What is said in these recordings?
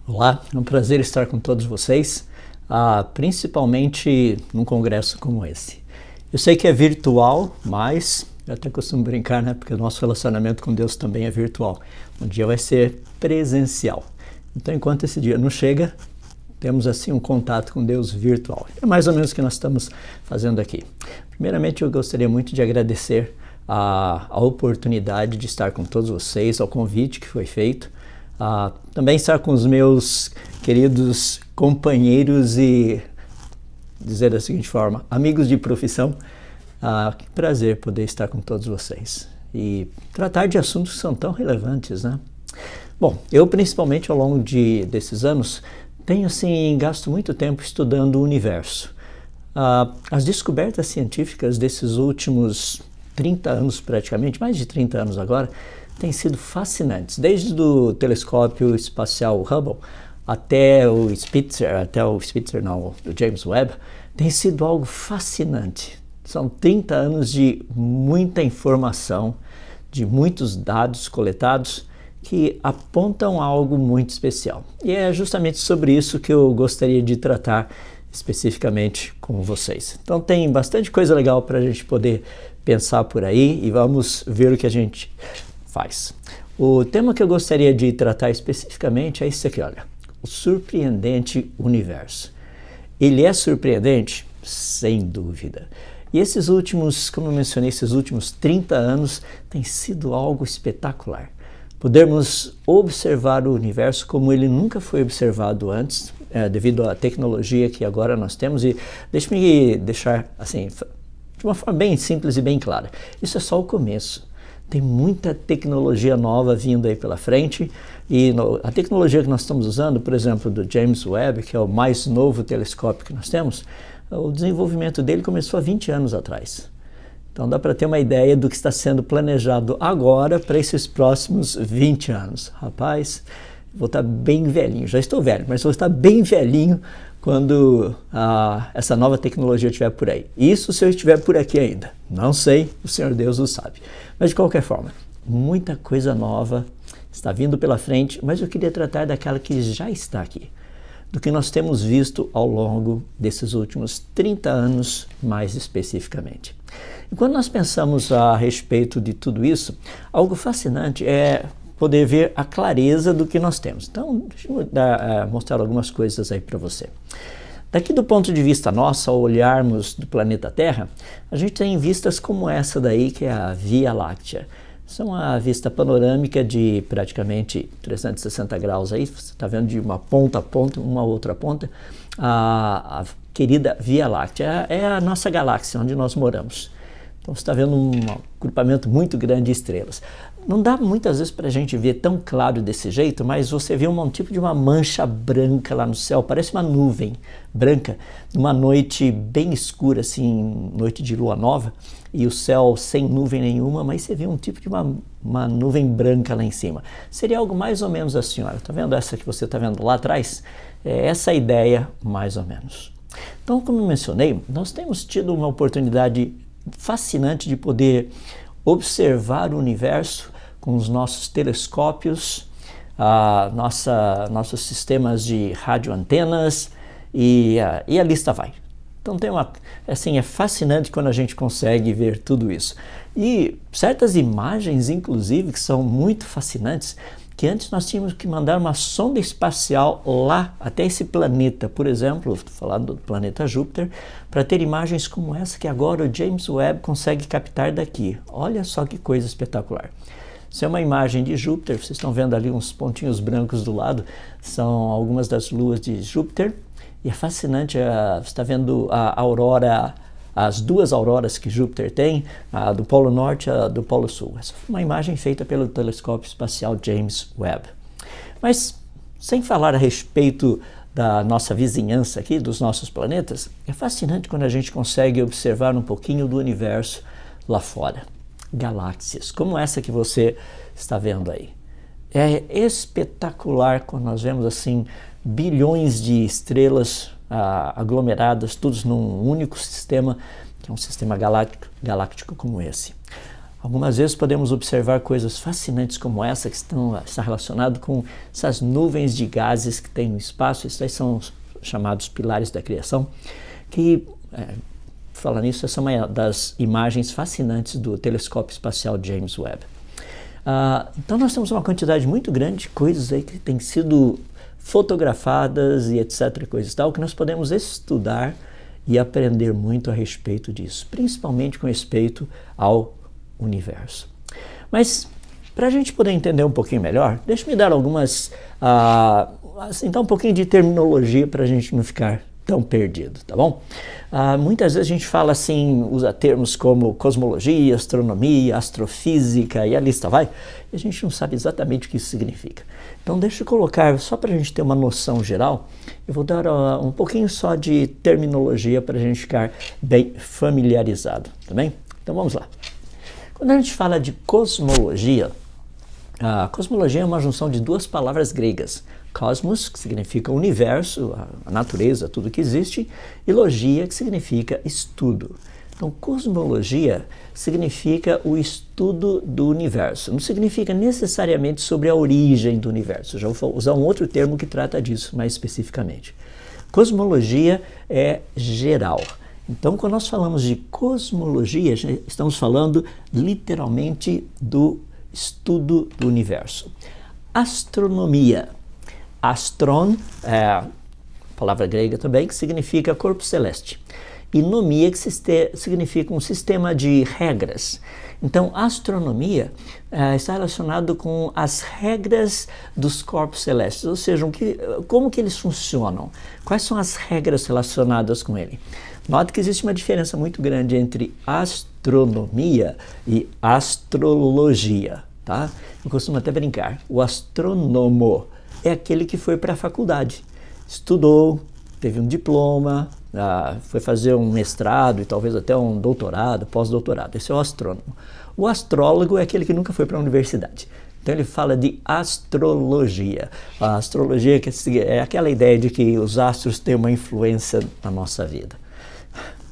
Olá, é um prazer estar com todos vocês, principalmente num congresso como esse. Eu sei que é virtual, mas eu até costumo brincar, né? Porque o nosso relacionamento com Deus também é virtual. Um dia vai ser presencial. Então, enquanto esse dia não chega, temos assim um contato com Deus virtual. É mais ou menos o que nós estamos fazendo aqui. Primeiramente, eu gostaria muito de agradecer a oportunidade de estar com todos vocês, ao convite que foi feito. Também estar com os meus queridos companheiros e, dizer da seguinte forma, amigos de profissão. Que prazer poder estar com todos vocês e tratar de assuntos que são tão relevantes, né? Bom, eu principalmente ao longo desses anos tenho assim gasto muito tempo estudando o universo. As descobertas científicas desses últimos 30 anos praticamente, mais de 30 anos agora, têm sido fascinantes, desde o telescópio espacial Hubble até o James Webb, tem sido algo fascinante. São 30 anos de muita informação, de muitos dados coletados que apontam algo muito especial. E é justamente sobre isso que eu gostaria de tratar especificamente com vocês. Então tem bastante coisa legal para a gente poder pensar por aí e vamos ver o que a gente faz. O tema que eu gostaria de tratar especificamente é esse aqui, olha, o surpreendente universo. Ele é surpreendente? Sem dúvida. E esses últimos, como eu mencionei, esses últimos 30 anos tem sido algo espetacular. Podermos observar o universo como ele nunca foi observado antes, devido à tecnologia que agora nós temos. E deixe-me deixar assim, de uma forma bem simples e bem clara. Isso é só o começo. Tem muita tecnologia nova vindo aí pela frente e a tecnologia que nós estamos usando, por exemplo, do James Webb, que é o mais novo telescópio que nós temos, o desenvolvimento dele começou há 20 anos atrás. Então dá para ter uma ideia do que está sendo planejado agora para esses próximos 20 anos. Rapaz, vou estar bem velhinho, já estou velho, mas vou estar bem velhinho quando essa nova tecnologia estiver por aí. Isso se eu estiver por aqui ainda. Não sei, o Senhor Deus o sabe. Mas de qualquer forma, muita coisa nova está vindo pela frente, mas eu queria tratar daquela que já está aqui, do que nós temos visto ao longo desses últimos 30 anos, mais especificamente. E quando nós pensamos a respeito de tudo isso, algo fascinante é poder ver a clareza do que nós temos. Então, deixa eu mostrar algumas coisas aí para você. Daqui do ponto de vista nosso, ao olharmos do planeta Terra, a gente tem vistas como essa daí, que é a Via Láctea. Isso é uma vista panorâmica de praticamente 360 graus aí, você está vendo de uma ponta a ponta, uma outra ponta, a querida Via Láctea, é a nossa galáxia onde nós moramos. Então você está vendo um agrupamento muito grande de estrelas. Não dá muitas vezes para a gente ver tão claro desse jeito, mas você vê um tipo de uma mancha branca lá no céu, parece uma nuvem branca, numa noite bem escura, assim, noite de lua nova, e o céu sem nuvem nenhuma, mas você vê um tipo de uma nuvem branca lá em cima. Seria algo mais ou menos assim, olha, tá vendo essa que você está vendo lá atrás? É essa a ideia, mais ou menos. Então, como eu mencionei, nós temos tido uma oportunidade fascinante de poder observar o universo com os nossos telescópios, nossos sistemas de radioantenas e a lista vai. Então é fascinante quando a gente consegue ver tudo isso. E certas imagens, inclusive, que são muito fascinantes, que antes nós tínhamos que mandar uma sonda espacial lá até esse planeta, por exemplo, estou falando do planeta Júpiter, para ter imagens como essa que agora o James Webb consegue captar daqui. Olha só que coisa espetacular. Isso é uma imagem de Júpiter, vocês estão vendo ali uns pontinhos brancos do lado, são algumas das luas de Júpiter, e é fascinante, você está vendo a aurora, as duas auroras que Júpiter tem, a do Polo Norte e a do Polo Sul. Essa foi uma imagem feita pelo telescópio espacial James Webb. Mas, sem falar a respeito da nossa vizinhança aqui, dos nossos planetas, é fascinante quando a gente consegue observar um pouquinho do universo lá fora. Galáxias, como essa que você está vendo aí. É espetacular quando nós vemos assim bilhões de estrelas aglomeradas, todos num único sistema, que é um sistema galáctico como esse. Algumas vezes podemos observar coisas fascinantes como essa, que está relacionado com essas nuvens de gases que tem no espaço. Esses são os chamados pilares da criação, que, falando nisso, essa é uma das imagens fascinantes do telescópio espacial James Webb. Então nós temos uma quantidade muito grande de coisas aí que têm sido fotografadas e etc, coisas e tal, que nós podemos estudar e aprender muito a respeito disso, principalmente com respeito ao universo. Mas, para a gente poder entender um pouquinho melhor, deixa-me dar algumas, então um pouquinho de terminologia para a gente não ficar tão perdido, tá bom? Muitas vezes a gente fala assim, usa termos como cosmologia, astronomia, astrofísica e a lista vai, e a gente não sabe exatamente o que isso significa. Então deixa eu colocar, só para a gente ter uma noção geral, eu vou dar um pouquinho só de terminologia para a gente ficar bem familiarizado, tá bem? Então vamos lá. Quando a gente fala de cosmologia, a cosmologia é uma junção de duas palavras gregas. Cosmos, que significa universo, a natureza, tudo que existe, e logia, que significa estudo. Então, cosmologia significa o estudo do universo. Não significa necessariamente sobre a origem do universo. Já vou usar um outro termo que trata disso mais especificamente. Cosmologia é geral. Então, quando nós falamos de cosmologia, estamos falando literalmente do estudo do universo. Astronomia. Astron é a palavra grega também, que significa corpo celeste. E nomia, que significa um sistema de regras. Então, astronomia está relacionado com as regras dos corpos celestes, ou seja, como que eles funcionam, quais são as regras relacionadas com ele. Note que existe uma diferença muito grande entre astronomia e astrologia, tá? Eu costumo até brincar, o astrônomo é aquele que foi para a faculdade, estudou, teve um diploma, foi fazer um mestrado e talvez até um doutorado, pós-doutorado. Esse é o astrônomo. O astrólogo é aquele que nunca foi para a universidade. Então ele fala de astrologia. A astrologia é aquela ideia de que os astros têm uma influência na nossa vida.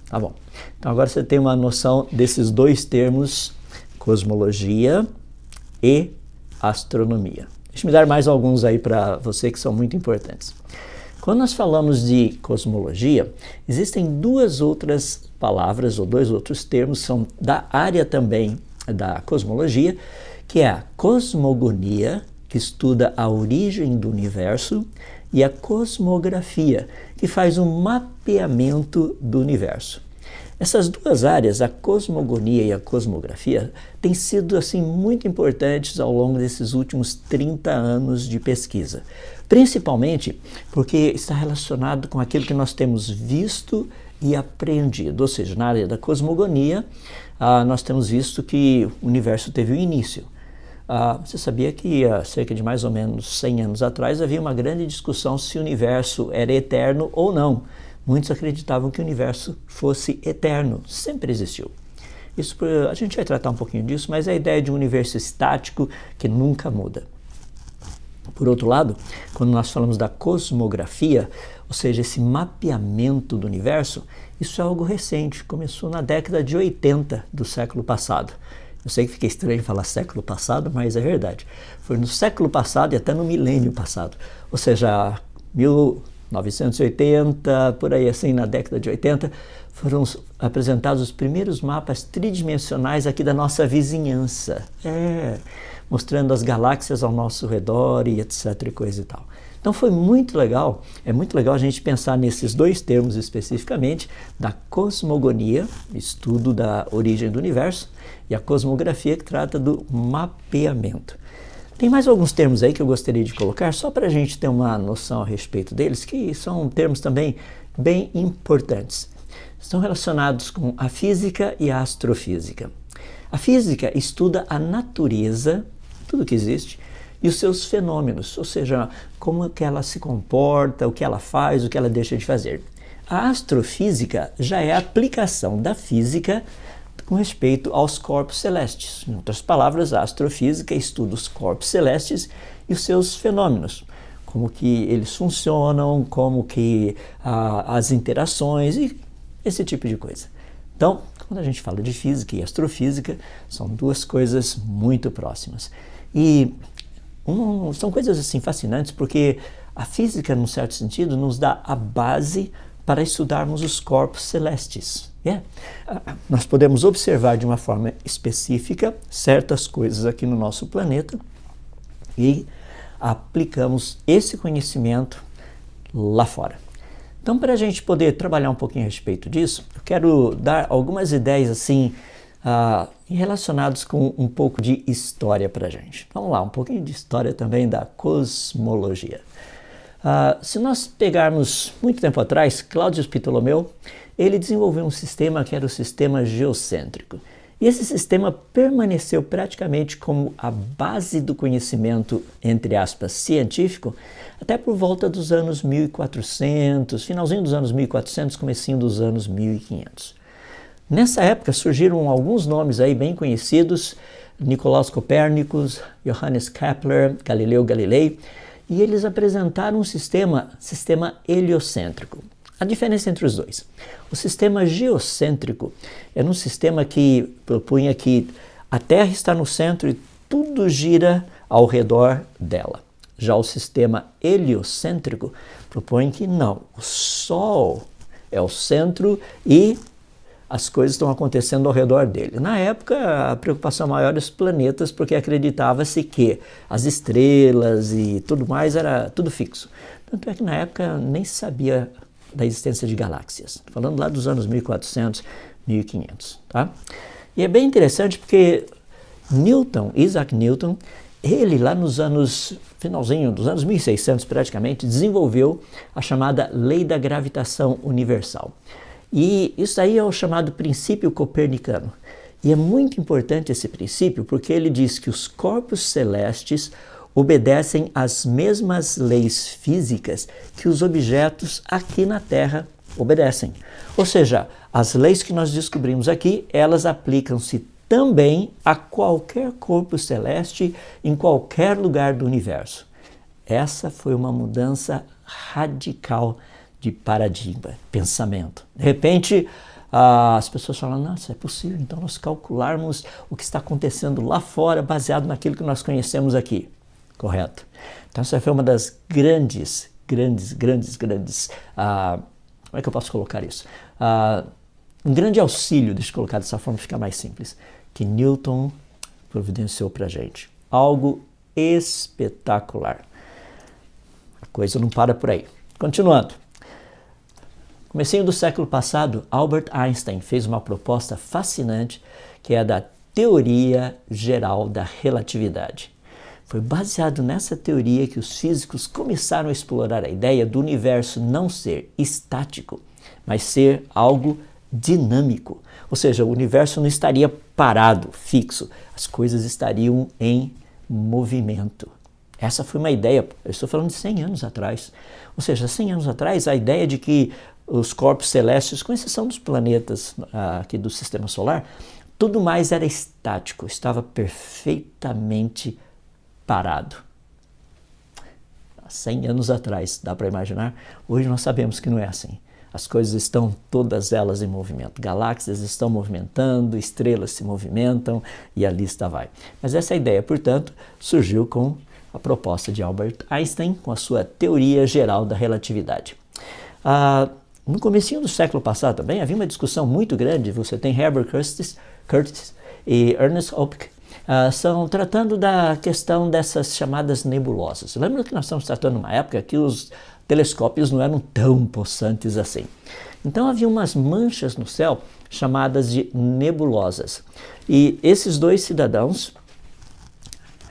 Tá bom. Então agora você tem uma noção desses dois termos, cosmologia e astronomia. Deixa eu dar mais alguns aí para você que são muito importantes. Quando nós falamos de cosmologia, existem duas outras palavras ou dois outros termos que são da área também da cosmologia, que é a cosmogonia, que estuda a origem do universo, e a cosmografia, que faz um mapeamento do universo. Essas duas áreas, a cosmogonia e a cosmografia, têm sido assim muito importantes ao longo desses últimos 30 anos de pesquisa. Principalmente porque está relacionado com aquilo que nós temos visto e aprendido. Ou seja, na área da cosmogonia, nós temos visto que o universo teve um início. Você sabia que há cerca de mais ou menos 100 anos atrás havia uma grande discussão se o universo era eterno ou não. Muitos acreditavam que o universo fosse eterno, sempre existiu. Isso, a gente vai tratar um pouquinho disso, mas é a ideia de um universo estático que nunca muda. Por outro lado, quando nós falamos da cosmografia, ou seja, esse mapeamento do universo, isso é algo recente, começou na década de 80 do século passado. Eu sei que fica estranho falar século passado, mas é verdade. Foi no século passado e até no milênio passado, ou seja, 1980, por aí assim, na década de 80, foram apresentados os primeiros mapas tridimensionais aqui da nossa vizinhança. Mostrando as galáxias ao nosso redor e etc e coisa e tal. Então foi muito legal, é muito legal a gente pensar nesses dois termos especificamente, da cosmogonia, estudo da origem do universo, e a cosmografia, que trata do mapeamento. Tem mais alguns termos aí que eu gostaria de colocar, só para a gente ter uma noção a respeito deles, que são termos também bem importantes. Estão relacionados com a física e a astrofísica. A física estuda a natureza, tudo que existe, e os seus fenômenos, ou seja, como que ela se comporta, o que ela faz, o que ela deixa de fazer. A astrofísica já é a aplicação da física com respeito aos corpos celestes. Em outras palavras, a astrofísica estuda os corpos celestes e os seus fenômenos, como que eles funcionam, como que as interações e esse tipo de coisa. Então, Quando a gente fala de física e astrofísica, são duas coisas muito próximas. E são coisas assim fascinantes porque a física, num certo sentido, nos dá a base para estudarmos os corpos celestes. Nós podemos observar de uma forma específica certas coisas aqui no nosso planeta e aplicamos esse conhecimento lá fora. Então, para a gente poder trabalhar um pouquinho a respeito disso, eu quero dar algumas ideias assim relacionadas com um pouco de história para a gente. Vamos lá, um pouquinho de história também da cosmologia. Se nós pegarmos muito tempo atrás, Cláudio Ptolomeu, ele desenvolveu um sistema que era o sistema geocêntrico. E esse sistema permaneceu praticamente como a base do conhecimento, entre aspas, científico, até por volta dos anos 1400, finalzinho dos anos 1400, comecinho dos anos 1500. Nessa época surgiram alguns nomes aí bem conhecidos, Nicolaus Copérnicos, Johannes Kepler, Galileu Galilei, e eles apresentaram um sistema heliocêntrico. A diferença entre os dois. O sistema geocêntrico era um sistema que propunha que a Terra está no centro e tudo gira ao redor dela. Já o sistema heliocêntrico propõe que não, o Sol é o centro e as coisas estão acontecendo ao redor dele. Na época, a preocupação maior era os planetas, porque acreditava-se que as estrelas e tudo mais era tudo fixo. Tanto é que na época nem se sabia da existência de galáxias. Falando lá dos anos 1400, 1500, tá? E é bem interessante porque Isaac Newton, ele lá nos anos, finalzinho dos anos 1600 praticamente, desenvolveu a chamada Lei da Gravitação Universal. E isso aí é o chamado princípio copernicano. E é muito importante esse princípio porque ele diz que os corpos celestes obedecem às mesmas leis físicas que os objetos aqui na Terra obedecem. Ou seja, as leis que nós descobrimos aqui, elas aplicam-se também a qualquer corpo celeste em qualquer lugar do universo. Essa foi uma mudança radical de paradigma, pensamento. De repente, as pessoas falam, nossa, é possível então nós calcularmos o que está acontecendo lá fora baseado naquilo que nós conhecemos aqui. Correto. Então essa foi uma das grandes, como é que eu posso colocar isso? Um grande auxílio, deixa eu colocar dessa forma, ficar mais simples, que Newton providenciou para a gente. Algo espetacular. A coisa não para por aí. Continuando. Comecinho do século passado, Albert Einstein fez uma proposta fascinante que é a da teoria geral da relatividade. Foi baseado nessa teoria que os físicos começaram a explorar a ideia do universo não ser estático, mas ser algo dinâmico. Ou seja, o universo não estaria parado, fixo, as coisas estariam em movimento. Essa foi uma ideia, eu estou falando de 100 anos atrás. Ou seja, 100 anos atrás, a ideia de que os corpos celestes, com exceção dos planetas aqui do Sistema Solar, tudo mais era estático, estava perfeitamente parado. Há 100 anos atrás, dá para imaginar? Hoje nós sabemos que não é assim. As coisas estão todas elas em movimento. Galáxias estão movimentando, estrelas se movimentam e a lista vai. Mas essa ideia, portanto, surgiu com a proposta de Albert Einstein, com a sua teoria geral da relatividade. No comecinho do século passado também havia uma discussão muito grande. Você tem Herbert Curtis e Ernest Hopkins estão tratando da questão dessas chamadas nebulosas. Lembra que nós estamos tratando numa época que os telescópios não eram tão possantes assim. Então havia umas manchas no céu chamadas de nebulosas. E esses dois cidadãos,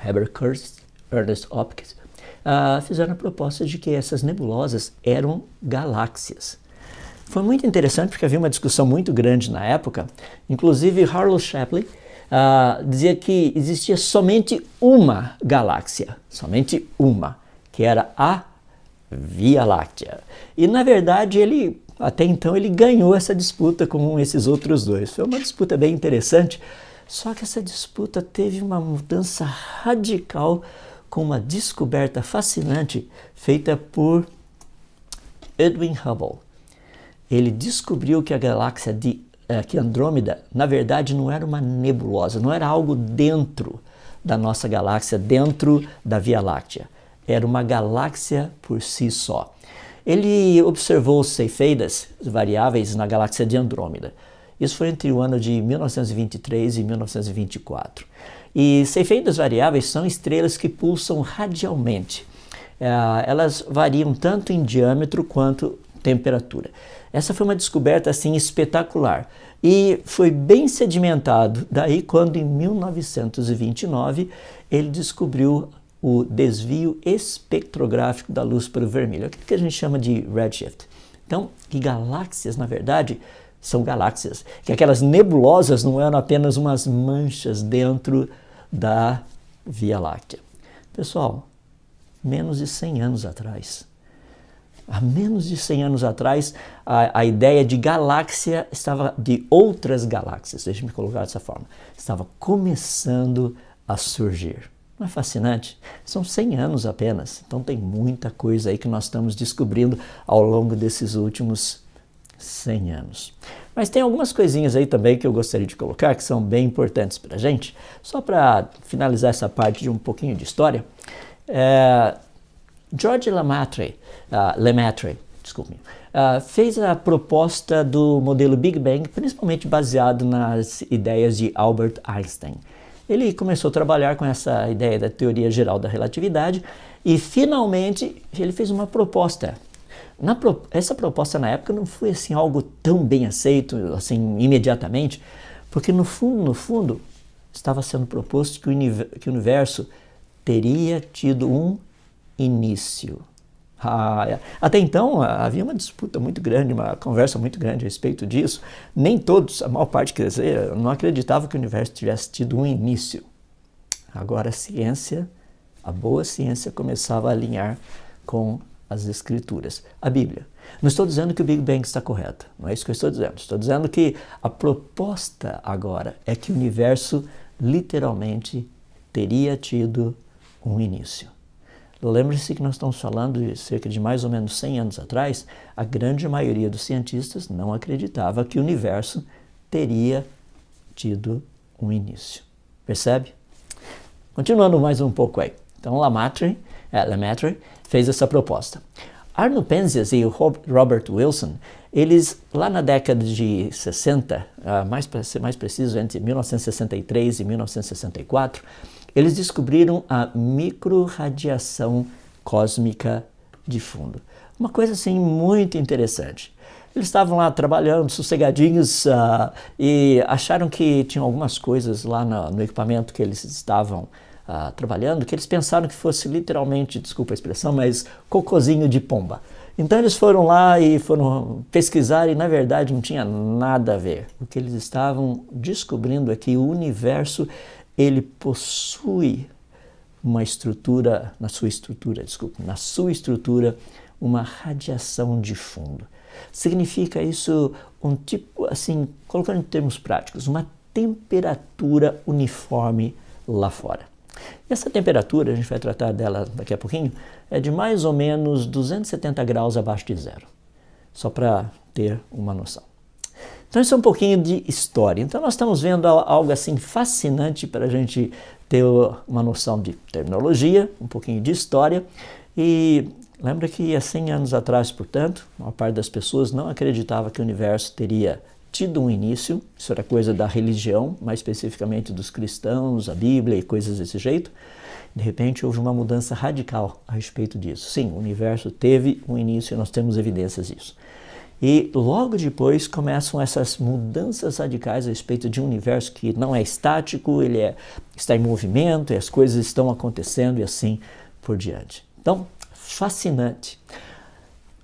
Herbert Curtis e Ernest Hopkins, fizeram a proposta de que essas nebulosas eram galáxias. Foi muito interessante porque havia uma discussão muito grande na época, inclusive Harlow Shapley dizia que existia somente uma galáxia, somente uma, que era a Via Láctea. E na verdade até então ele ganhou essa disputa com esses outros dois. Foi uma disputa bem interessante, só que essa disputa teve uma mudança radical com uma descoberta fascinante feita por Edwin Hubble. Ele descobriu que a galáxia de que Andrômeda, na verdade, não era uma nebulosa, não era algo dentro da nossa galáxia, dentro da Via Láctea. Era uma galáxia por si só. Ele observou os cefeidas variáveis na galáxia de Andrômeda. Isso foi entre o ano de 1923 e 1924. E cefeidas variáveis são estrelas que pulsam radialmente. Elas variam tanto em diâmetro quanto temperatura. Essa foi uma descoberta assim espetacular e foi bem sedimentado. Daí, quando em 1929 ele descobriu o desvio espectrográfico da luz para o vermelho, aquilo que a gente chama de redshift. Então, que galáxias, na verdade, são galáxias, que aquelas nebulosas não eram apenas umas manchas dentro da Via Láctea. Pessoal, menos de 100 anos atrás, há menos de 100 anos atrás, a ideia de galáxia estava, de outras galáxias, deixa-me colocar dessa forma, estava começando a surgir. Não é fascinante? São 100 anos apenas, então tem muita coisa aí que nós estamos descobrindo ao longo desses últimos 100 anos. Mas tem algumas coisinhas aí também que eu gostaria de colocar que são bem importantes para a gente, só para finalizar essa parte de um pouquinho de história. George Lemaitre, fez a proposta do modelo Big Bang, principalmente baseado nas ideias de Albert Einstein. Ele começou a trabalhar com essa ideia da teoria geral da relatividade e, finalmente, ele fez uma proposta. Essa proposta, na época, não foi assim, algo tão bem aceito assim, imediatamente, porque, no fundo, estava sendo proposto que o universo teria tido um início. Até então havia uma disputa muito grande, uma conversa muito grande a respeito disso. Nem todos, a maior parte, quer dizer, não acreditava que o universo tivesse tido um início. Agora a ciência, a boa ciência, começava a alinhar com as escrituras, a Bíblia. Não estou dizendo que o Big Bang está correto, não é isso que eu estou dizendo. Estou dizendo que a proposta agora é que o universo literalmente teria tido um início. Lembre-se que nós estamos falando de cerca de mais ou menos 100 anos atrás, a grande maioria dos cientistas não acreditava que o universo teria tido um início. Percebe? Continuando mais um pouco aí. Então, Lemaitre fez essa proposta. Arno Penzias e o Robert Wilson, eles lá na década de 60, para ser mais preciso, entre 1963 e 1964, eles descobriram a microrradiação cósmica de fundo. Uma coisa assim muito interessante. Eles estavam lá trabalhando, sossegadinhos, e acharam que tinham algumas coisas lá no equipamento que eles estavam trabalhando, que eles pensaram que fosse literalmente, desculpa a expressão, mas cocôzinho de pomba. Então eles foram lá e foram pesquisar e na verdade não tinha nada a ver. O que eles estavam descobrindo é que o universo ele possui uma estrutura, na sua estrutura, uma radiação de fundo. Significa isso um tipo, assim, colocando em termos práticos, uma temperatura uniforme lá fora. E essa temperatura, a gente vai tratar dela daqui a pouquinho, é de mais ou menos 270 graus abaixo de zero, só para ter uma noção. Então isso é um pouquinho de história. Então nós estamos vendo algo assim fascinante para a gente ter uma noção de terminologia, um pouquinho de história. E lembra que há 100 anos atrás, portanto, a maior parte das pessoas não acreditava que o universo teria tido um início. Isso era coisa da religião, mais especificamente dos cristãos, a Bíblia e coisas desse jeito. De repente houve uma mudança radical a respeito disso. Sim, o universo teve um início e nós temos evidências disso. E logo depois começam essas mudanças radicais a respeito de um universo que não é estático, ele está em movimento, e as coisas estão acontecendo e assim por diante. Então, fascinante.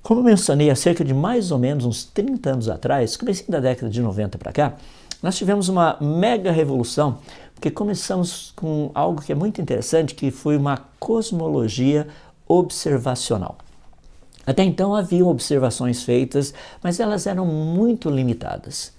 Como eu mencionei, há cerca de mais ou menos uns 30 anos atrás, comecinho da década de 90 para cá, nós tivemos uma mega revolução, porque começamos com algo que é muito interessante, que foi uma cosmologia observacional. Até então haviam observações feitas, mas elas eram muito limitadas.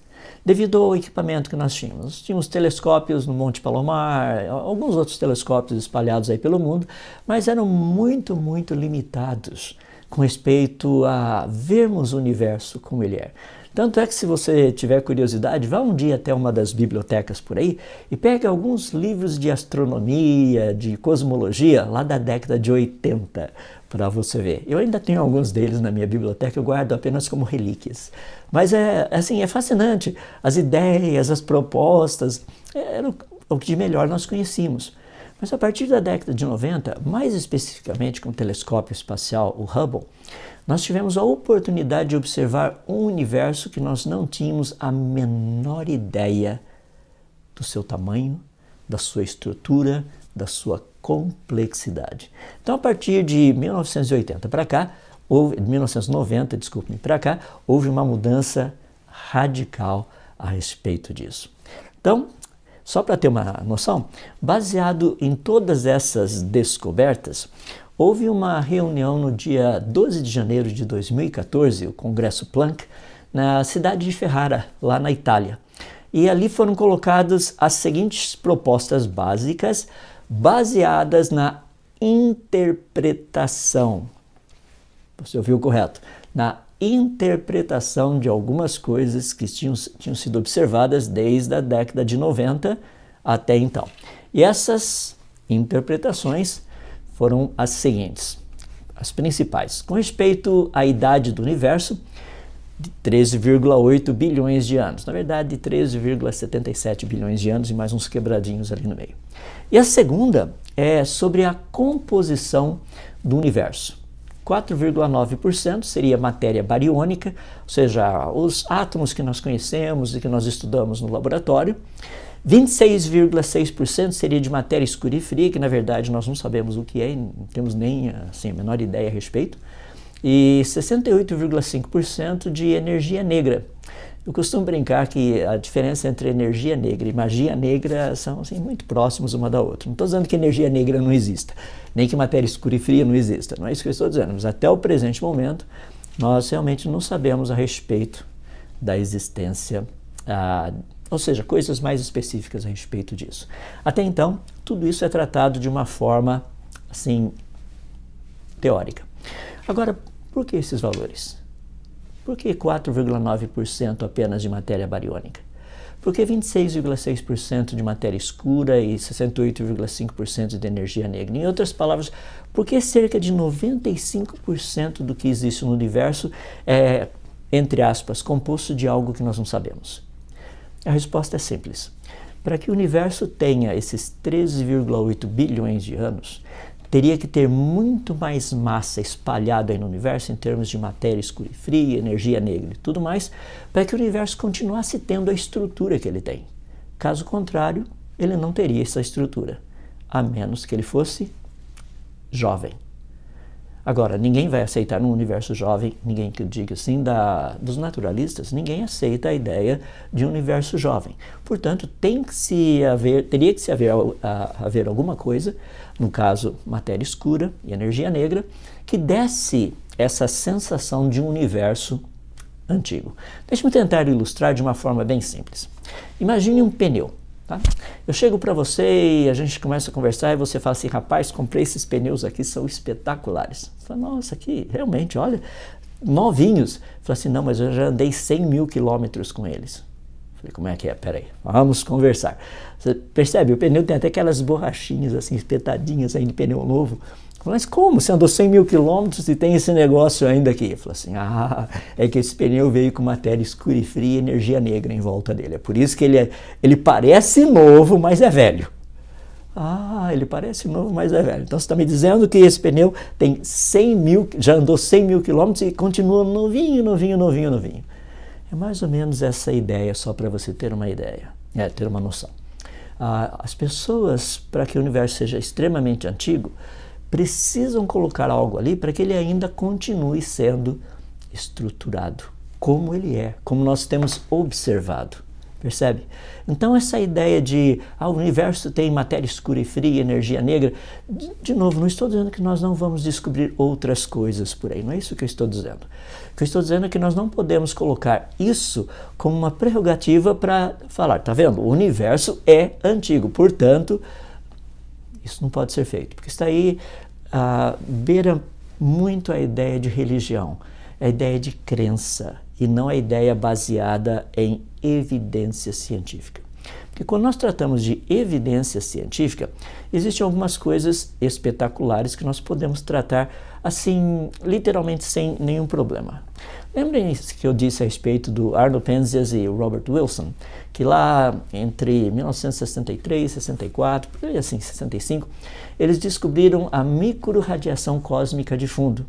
Devido ao equipamento que nós tínhamos. Nós tínhamos telescópios no Monte Palomar, alguns outros telescópios espalhados aí pelo mundo, mas eram muito, muito limitados com respeito a vermos o universo como ele é. Tanto é que se você tiver curiosidade, vá um dia até uma das bibliotecas por aí e pegue alguns livros de astronomia, de cosmologia, lá da década de 80, para você ver. Eu ainda tenho alguns deles na minha biblioteca, eu guardo apenas como relíquias. Mas é fascinante, as ideias, as propostas, era o que de melhor nós conhecíamos. Mas a partir da década de 90, mais especificamente com o telescópio espacial, o Hubble, nós tivemos a oportunidade de observar um universo que nós não tínhamos a menor ideia do seu tamanho, da sua estrutura, da sua complexidade. Então, a partir de 1980 para cá, 1990, desculpe-me, para cá, houve uma mudança radical a respeito disso. Então, só para ter uma noção, baseado em todas essas descobertas, houve uma reunião no dia 12 de janeiro de 2014, o Congresso Planck, na cidade de Ferrara, lá na Itália. E ali foram colocadas as seguintes propostas básicas, baseadas na interpretação. Você ouviu correto? Na interpretação de algumas coisas que tinham sido observadas desde a década de 90 até então. E essas interpretações foram as seguintes, as principais. Com respeito à idade do universo, de 13,8 bilhões de anos. Na verdade, de 13,77 bilhões de anos e mais uns quebradinhos ali no meio. E a segunda é sobre a composição do universo. 4,9% seria matéria bariônica, ou seja, os átomos que nós conhecemos e que nós estudamos no laboratório. 26,6% seria de matéria escura e fria, que na verdade nós não sabemos o que é, não temos nem assim, a menor ideia a respeito. E 68,5% de energia negra. Eu costumo brincar que a diferença entre energia negra e magia negra são assim, muito próximos uma da outra. Não estou dizendo que energia negra não exista, nem que matéria escura e fria não exista, não é isso que eu estou dizendo, mas até o presente momento nós realmente não sabemos a respeito da existência, ou seja, coisas mais específicas a respeito disso. Até então, tudo isso é tratado de uma forma assim, teórica. Agora, por que esses valores? Por que 4,9% apenas de matéria bariônica? Por que 26,6% de matéria escura e 68,5% de energia negra? Em outras palavras, por que cerca de 95% do que existe no universo é, entre aspas, composto de algo que nós não sabemos? A resposta é simples. Para que o universo tenha esses 13,8 bilhões de anos, teria que ter muito mais massa espalhada aí no universo em termos de matéria escura e fria, energia negra e tudo mais, para que o universo continuasse tendo a estrutura que ele tem. Caso contrário, ele não teria essa estrutura, a menos que ele fosse jovem. Agora, ninguém vai aceitar num universo jovem, ninguém que eu diga assim, dos naturalistas, ninguém aceita a ideia de um universo jovem. Portanto, teria que haver alguma coisa, no caso, matéria escura e energia negra, que desse essa sensação de um universo antigo. Deixe-me tentar ilustrar de uma forma bem simples. Imagine um pneu. Tá? Eu chego para você e a gente começa a conversar e você fala assim, rapaz, comprei esses pneus aqui, são espetaculares. Você fala, nossa, aqui, realmente, olha, novinhos. Fala assim, não, mas eu já andei 100 mil quilômetros com eles. Falei, como é que é? Peraí, vamos conversar. Você percebe, o pneu tem até aquelas borrachinhas assim, espetadinhas aí de pneu novo. Mas como? Você andou 100 mil quilômetros e tem esse negócio ainda aqui? Eu falei assim, é que esse pneu veio com matéria escura e fria e energia negra em volta dele. É por isso que ele parece novo, mas é velho. Ele parece novo, mas é velho. Então você está me dizendo que esse pneu tem 100 mil, já andou 100 mil quilômetros e continua novinho, novinho, novinho, novinho. É mais ou menos essa ideia, só para você ter uma ideia, ter uma noção. As pessoas, para que o universo seja extremamente antigo, precisam colocar algo ali para que ele ainda continue sendo estruturado, como ele é, como nós temos observado. Percebe? Então essa ideia de o universo tem matéria escura e fria, energia negra, de novo, não estou dizendo que nós não vamos descobrir outras coisas por aí, não é isso que eu estou dizendo. O que eu estou dizendo é que nós não podemos colocar isso como uma prerrogativa para falar, tá vendo? O universo é antigo, portanto, isso não pode ser feito, porque isso aí beira muito a ideia de religião, a ideia de crença. e não a ideia baseada em evidência científica. Porque quando nós tratamos de evidência científica, existem algumas coisas espetaculares que nós podemos tratar assim, literalmente sem nenhum problema. Lembrem-se que eu disse a respeito do Arnold Penzias e Robert Wilson, que lá entre 1963 e 64, por aí assim, 65, eles descobriram a microrradiação cósmica de fundo.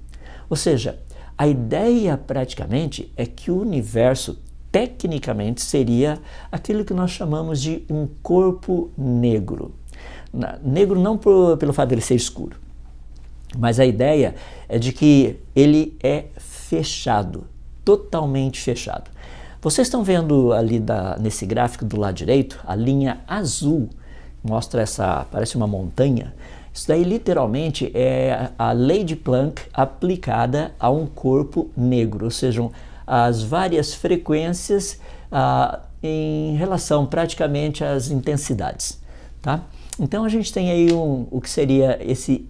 Ou seja, a ideia praticamente é que o universo tecnicamente seria aquilo que nós chamamos de um corpo negro. Negro não pelo fato de ele ser escuro, mas a ideia é de que ele é fechado, totalmente fechado. Vocês estão vendo ali nesse gráfico do lado direito, a linha azul mostra parece uma montanha. Isso daí literalmente é a lei de Planck aplicada a um corpo negro, ou seja, as várias frequências em relação praticamente às intensidades, tá? Então a gente tem aí o que seria esse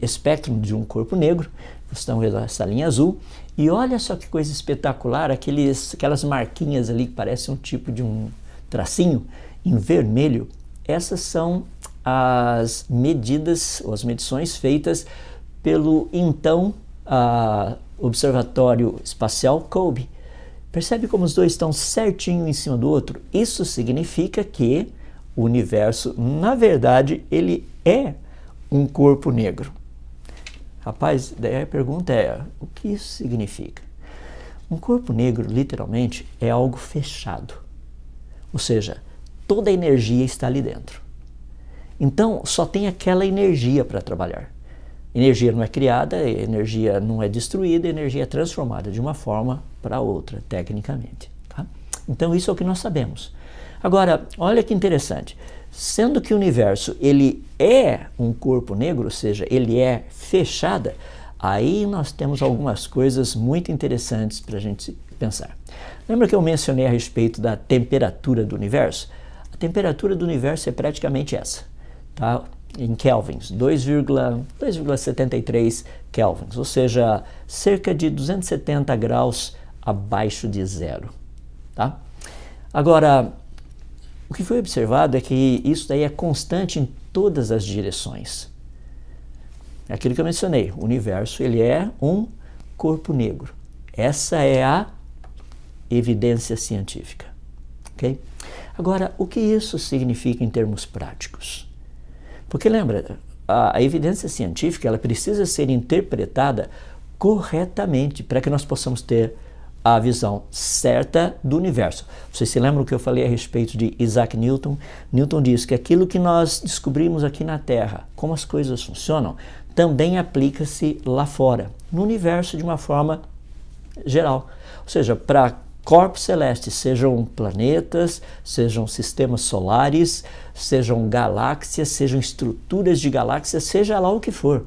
espectro de um corpo negro. Vocês estão vendo essa linha azul, e olha só que coisa espetacular, aquelas marquinhas ali que parecem um tipo de um tracinho em vermelho. Essas são as medidas, ou as medições feitas pelo então Observatório Espacial COBE. Percebe como os dois estão certinho em cima do outro? Isso significa que o universo, na verdade, ele é um corpo negro. Rapaz, daí a pergunta é, o que isso significa? Um corpo negro, literalmente, é algo fechado. Ou seja, toda a energia está ali dentro. Então, só tem aquela energia para trabalhar. Energia não é criada, energia não é destruída, energia é transformada de uma forma para outra, tecnicamente. Tá? Então, isso é o que nós sabemos. Agora, olha que interessante. Sendo que o universo ele é um corpo negro, ou seja, ele é fechada, aí nós temos algumas coisas muito interessantes para a gente pensar. Lembra que eu mencionei a respeito da temperatura do universo? A temperatura do universo é praticamente essa, tá? Em kelvins, 2,73 kelvins, ou seja, cerca de 270 graus abaixo de zero. Tá? Agora, o que foi observado é que isso daí é constante em todas as direções. É aquilo que eu mencionei, o universo ele é um corpo negro. Essa é a evidência científica. Okay? Agora, o que isso significa em termos práticos? Porque lembra, a evidência científica ela precisa ser interpretada corretamente para que nós possamos ter a visão certa do universo. Vocês se lembram que eu falei a respeito de Isaac Newton? Newton diz que aquilo que nós descobrimos aqui na Terra, como as coisas funcionam, também aplica-se lá fora, no universo de uma forma geral. Ou seja, para corpos celestes, sejam planetas, sejam sistemas solares, sejam galáxias, sejam estruturas de galáxias, seja lá o que for.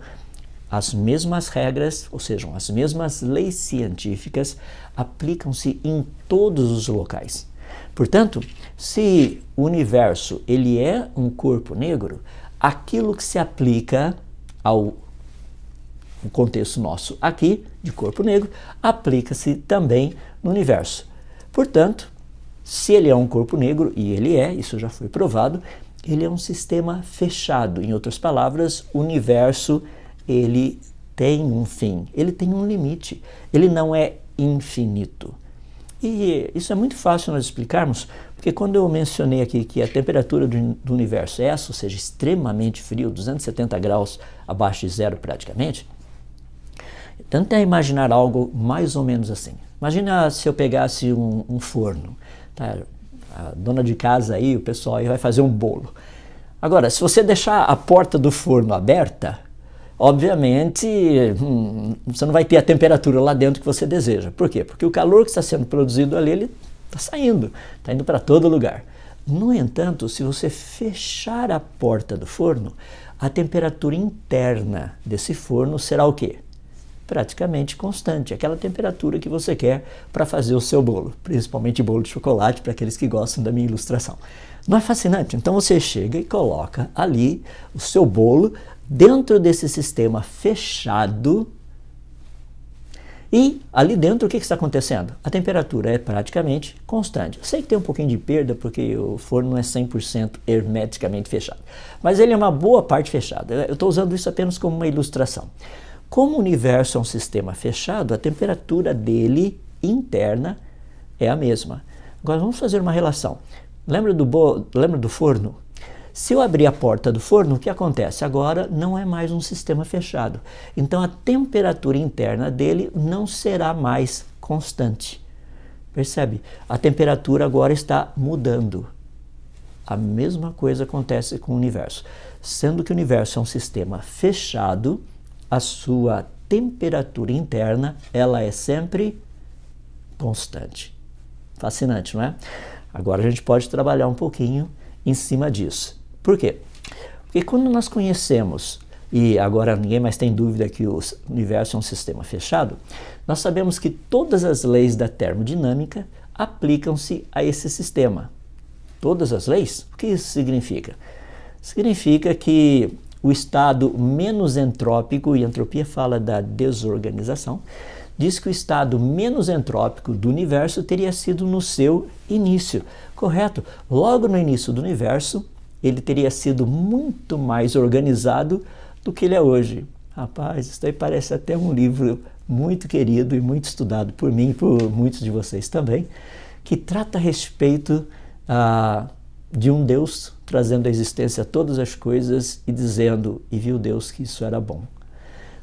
As mesmas regras, ou seja, as mesmas leis científicas aplicam-se em todos os locais. Portanto, se o universo ele é um corpo negro, aquilo que se aplica ao contexto nosso aqui, de corpo negro, aplica-se também no universo. Portanto, se ele é um corpo negro, e ele é, isso já foi provado, ele é um sistema fechado. Em outras palavras, o universo ele tem um fim, ele tem um limite, ele não é infinito. E isso é muito fácil nós explicarmos, porque quando eu mencionei aqui que a temperatura do universo é essa, ou seja, extremamente frio, 270 graus abaixo de zero praticamente, tenta imaginar algo mais ou menos assim. Imagina se eu pegasse um forno, tá? A dona de casa aí, o pessoal aí vai fazer um bolo. Agora, se você deixar a porta do forno aberta, obviamente, você não vai ter a temperatura lá dentro que você deseja. Por quê? Porque o calor que está sendo produzido ali, ele está saindo, está indo para todo lugar. No entanto, se você fechar a porta do forno, a temperatura interna desse forno será o quê? Praticamente constante, aquela temperatura que você quer para fazer o seu bolo, principalmente bolo de chocolate, para aqueles que gostam da minha ilustração. Não é fascinante? Então você chega e coloca ali o seu bolo dentro desse sistema fechado E ali dentro o que está acontecendo? A temperatura é praticamente constante. Eu sei que tem um pouquinho de perda porque o forno não é 100% hermeticamente fechado, mas ele é uma boa parte fechado. Eu estou usando isso apenas como uma ilustração. Como o universo é um sistema fechado, a temperatura dele interna é a mesma. Agora vamos fazer uma relação. Lembra do forno? Se eu abrir a porta do forno, o que acontece? Agora não é mais um sistema fechado. Então a temperatura interna dele não será mais constante. Percebe? A temperatura agora está mudando. A mesma coisa acontece com o universo. Sendo que o universo é um sistema fechado, a sua temperatura interna ela é sempre constante. Fascinante, não é? Agora a gente pode trabalhar um pouquinho em cima disso. Por quê? Porque quando nós conhecemos, e agora ninguém mais tem dúvida que o universo é um sistema fechado, nós sabemos que todas as leis da termodinâmica aplicam-se a esse sistema. Todas as leis? O que isso significa? Significa que o estado menos entrópico, e a entropia fala da desorganização, diz que o estado menos entrópico do universo teria sido no seu início, correto? Logo no início do universo, ele teria sido muito mais organizado do que ele é hoje. Rapaz, isso aí parece até um livro muito querido e muito estudado por mim e por muitos de vocês também, que trata a respeito de um Deus trazendo à existência todas as coisas e dizendo, e viu Deus que isso era bom.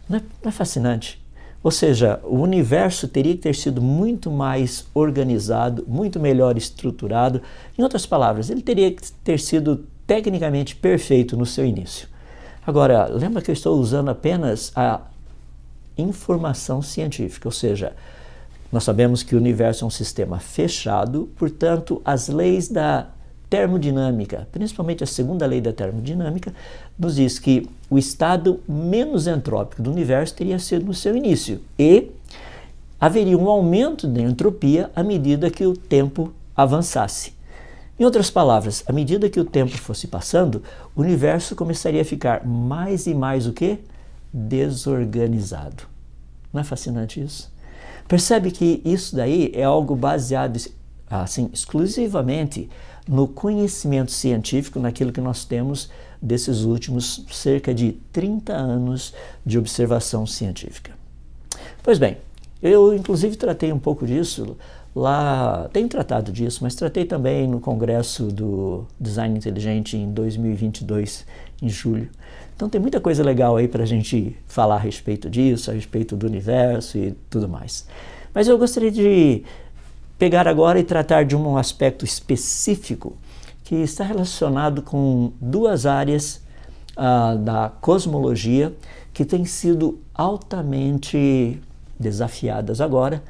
Não é fascinante? Ou seja, o universo teria que ter sido muito mais organizado, muito melhor estruturado. Em outras palavras, ele teria que ter sido tecnicamente perfeito no seu início. Agora, lembra que eu estou usando apenas a informação científica, ou seja, nós sabemos que o universo é um sistema fechado, portanto, as leis da termodinâmica, principalmente a segunda lei da termodinâmica, nos diz que o estado menos entrópico do universo teria sido no seu início e haveria um aumento da entropia à medida que o tempo avançasse. Em outras palavras, à medida que o tempo fosse passando, o universo começaria a ficar mais e mais o quê? Desorganizado. Não é fascinante isso? Percebe que isso daí é algo baseado assim, exclusivamente no conhecimento científico, naquilo que nós temos desses últimos cerca de 30 anos de observação científica. Pois bem, eu inclusive tratei um pouco disso lá, tenho tratado disso, mas tratei também no Congresso do Design Inteligente em 2022, em julho. Então tem muita coisa legal aí para a gente falar a respeito disso, a respeito do universo e tudo mais. Mas eu gostaria de pegar agora e tratar de um aspecto específico que está relacionado com duas áreas da cosmologia que têm sido altamente desafiadas agora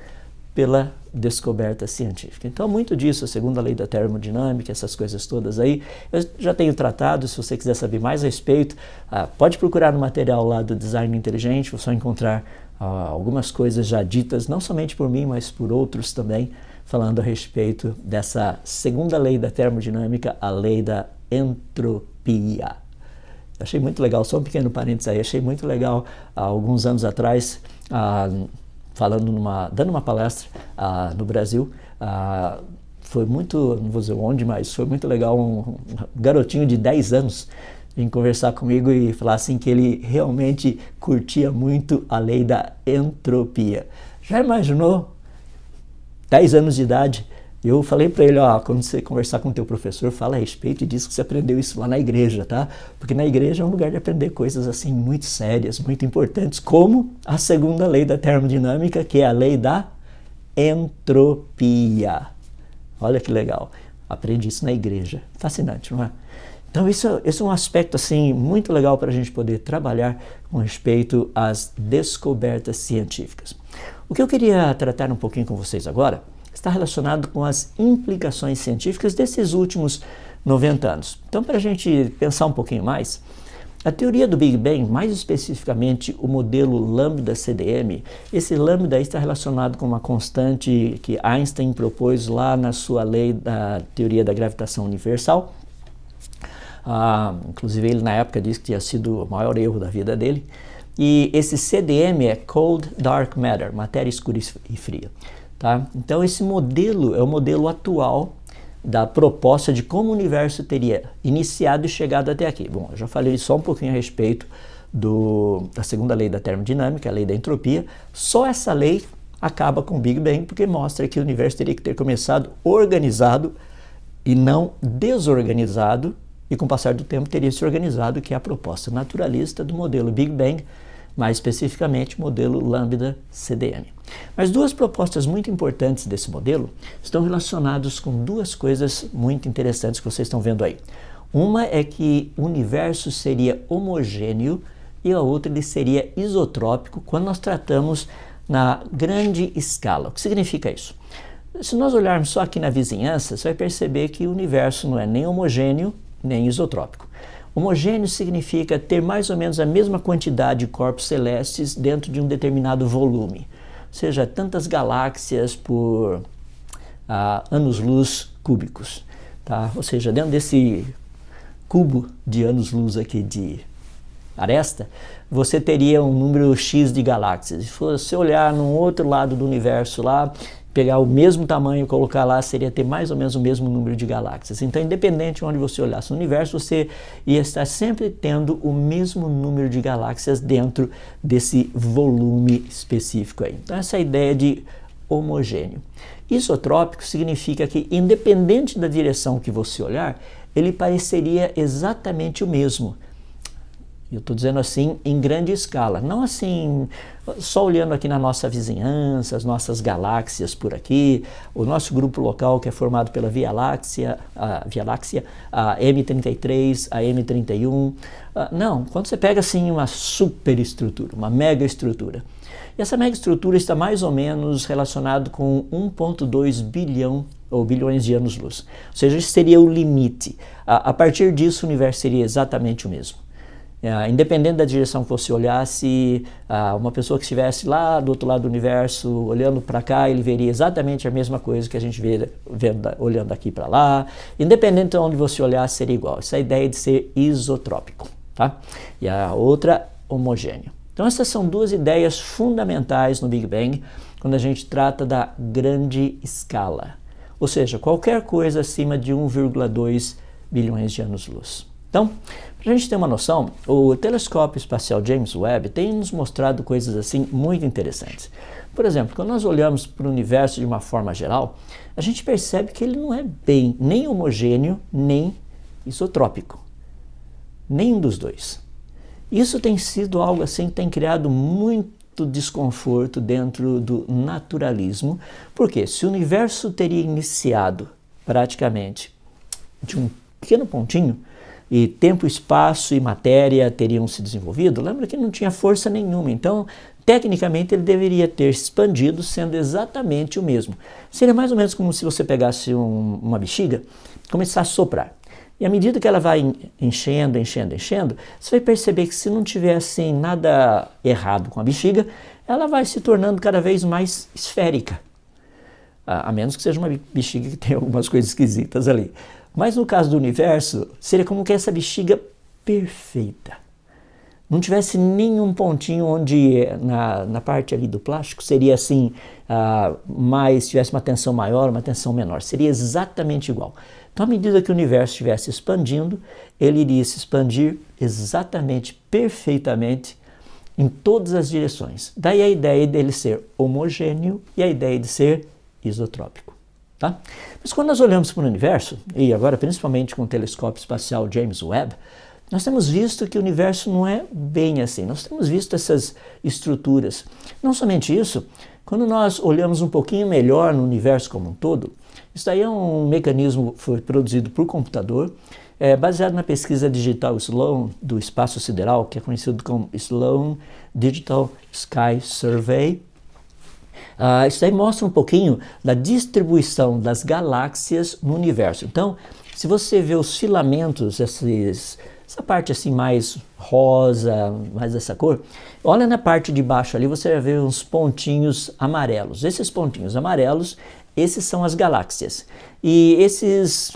pela descoberta científica. Então, muito disso, a segunda lei da termodinâmica, essas coisas todas aí, eu já tenho tratado. Se você quiser saber mais a respeito, pode procurar no material lá do Design Inteligente, você vai encontrar algumas coisas já ditas, não somente por mim, mas por outros também, falando a respeito dessa segunda lei da termodinâmica, a lei da entropia. Eu achei muito legal, só um pequeno parênteses aí, achei muito legal, há alguns anos atrás, dando uma palestra no Brasil, foi muito, não vou dizer onde, mas foi muito legal, um garotinho de 10 anos em conversar comigo e falar assim que ele realmente curtia muito a lei da entropia. Já imaginou? 10 anos de idade, eu falei para ele, quando você conversar com o teu professor, fala a respeito e diz que você aprendeu isso lá na igreja, tá? Porque na igreja é um lugar de aprender coisas assim muito sérias, muito importantes, como a segunda lei da termodinâmica, que é a lei da entropia. Olha que legal, aprendi isso na igreja, fascinante, não é? Então esse é um aspecto assim muito legal para a gente poder trabalhar com respeito às descobertas científicas. O que eu queria tratar um pouquinho com vocês agora está relacionado com as implicações científicas desses últimos 90 anos. Então, para a gente pensar um pouquinho mais, a teoria do Big Bang, mais especificamente o modelo lambda-CDM, esse lambda está relacionado com uma constante que Einstein propôs lá na sua lei da teoria da gravitação universal. Inclusive ele na época disse que tinha sido o maior erro da vida dele, e esse CDM é Cold Dark Matter, matéria escura e fria. Tá? Então esse modelo é o modelo atual da proposta de como o universo teria iniciado e chegado até aqui. Bom, eu já falei só um pouquinho a respeito da segunda lei da termodinâmica, a lei da entropia. Só essa lei acaba com o Big Bang, porque mostra que o universo teria que ter começado organizado e não desorganizado, e com o passar do tempo teria se organizado, que é a proposta naturalista do modelo Big Bang, mais especificamente o modelo Lambda-CDM. Mas duas propostas muito importantes desse modelo estão relacionadas com duas coisas muito interessantes que vocês estão vendo aí. Uma é que o universo seria homogêneo e a outra ele seria isotrópico quando nós tratamos na grande escala. O que significa isso? Se nós olharmos só aqui na vizinhança, você vai perceber que o universo não é nem homogêneo nem isotrópico. Homogêneo significa ter mais ou menos a mesma quantidade de corpos celestes dentro de um determinado volume, ou seja, tantas galáxias por anos-luz cúbicos. Tá? Ou seja, dentro desse cubo de anos-luz aqui de aresta, você teria um número X de galáxias. Se você olhar no outro lado do universo lá, pegar o mesmo tamanho e colocar lá, seria ter mais ou menos o mesmo número de galáxias. Então, independente de onde você olhasse no universo, você ia estar sempre tendo o mesmo número de galáxias dentro desse volume específico aí. Então, essa é a ideia de homogêneo. Isotrópico significa que, independente da direção que você olhar, ele pareceria exatamente o mesmo. Eu estou dizendo assim em grande escala, não assim só olhando aqui na nossa vizinhança, as nossas galáxias por aqui, o nosso grupo local que é formado pela Via Láctea, a M33, a M31. Não, quando você pega assim uma superestrutura, uma mega estrutura, e essa mega estrutura está mais ou menos relacionado com 1,2 bilhão ou bilhões de anos-luz. Ou seja, esse seria o limite. A partir disso, o universo seria exatamente o mesmo. Independente da direção que você olhasse, uma pessoa que estivesse lá do outro lado do universo, olhando para cá, ele veria exatamente a mesma coisa que a gente vê olhando aqui para lá. Independente de onde você olhasse, seria igual. Essa é a ideia de ser isotrópico. Tá? E a outra, homogêneo. Então essas são duas ideias fundamentais no Big Bang, quando a gente trata da grande escala. Ou seja, qualquer coisa acima de 1,2 bilhões de anos-luz. Então, para a gente ter uma noção, o telescópio espacial James Webb tem nos mostrado coisas assim muito interessantes. Por exemplo, quando nós olhamos para o universo de uma forma geral, a gente percebe que ele não é bem nem homogêneo, nem isotrópico. Nenhum dos dois. Isso tem sido algo assim que tem criado muito desconforto dentro do naturalismo, porque se o universo teria iniciado praticamente de um pequeno pontinho, e tempo, espaço e matéria teriam se desenvolvido, lembra que não tinha força nenhuma, então tecnicamente ele deveria ter expandido sendo exatamente o mesmo. Seria mais ou menos como se você pegasse uma bexiga e começasse a soprar. E à medida que ela vai enchendo, você vai perceber que se não tiver assim nada errado com a bexiga, ela vai se tornando cada vez mais esférica. A menos que seja uma bexiga que tenha algumas coisas esquisitas ali. Mas no caso do universo, seria como que essa bexiga perfeita. Não tivesse nenhum pontinho onde na parte ali do plástico seria assim, tivesse uma tensão maior, uma tensão menor. Seria exatamente igual. Então, à medida que o universo estivesse expandindo, ele iria se expandir exatamente, perfeitamente, em todas as direções. Daí a ideia dele ser homogêneo e a ideia de ser isotrópico. Tá? Mas quando nós olhamos para o universo, e agora principalmente com o telescópio espacial James Webb, nós temos visto que o universo não é bem assim. Nós temos visto essas estruturas. Não somente isso, quando nós olhamos um pouquinho melhor no universo como um todo, isso daí é um mecanismo que foi produzido por computador, baseado na pesquisa digital Sloan do espaço sideral, que é conhecido como Sloan Digital Sky Survey. Isso aí mostra um pouquinho da distribuição das galáxias no universo. Então, se você vê os filamentos, essa parte assim mais rosa, mais essa cor, olha na parte de baixo ali, você vai ver uns pontinhos amarelos. Esses pontinhos amarelos, esses são as galáxias. E esses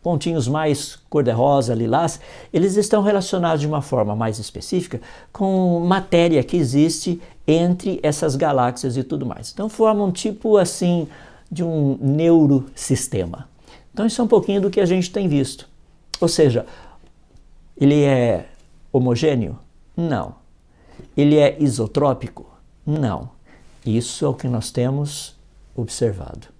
pontinhos mais cor-de-rosa, lilás, eles estão relacionados de uma forma mais específica com matéria que existe entre essas galáxias e tudo mais. Então formam um tipo assim de um neurosistema. Então isso é um pouquinho do que a gente tem visto. Ou seja, ele é homogêneo? Não. Ele é isotrópico? Não. Isso é o que nós temos observado.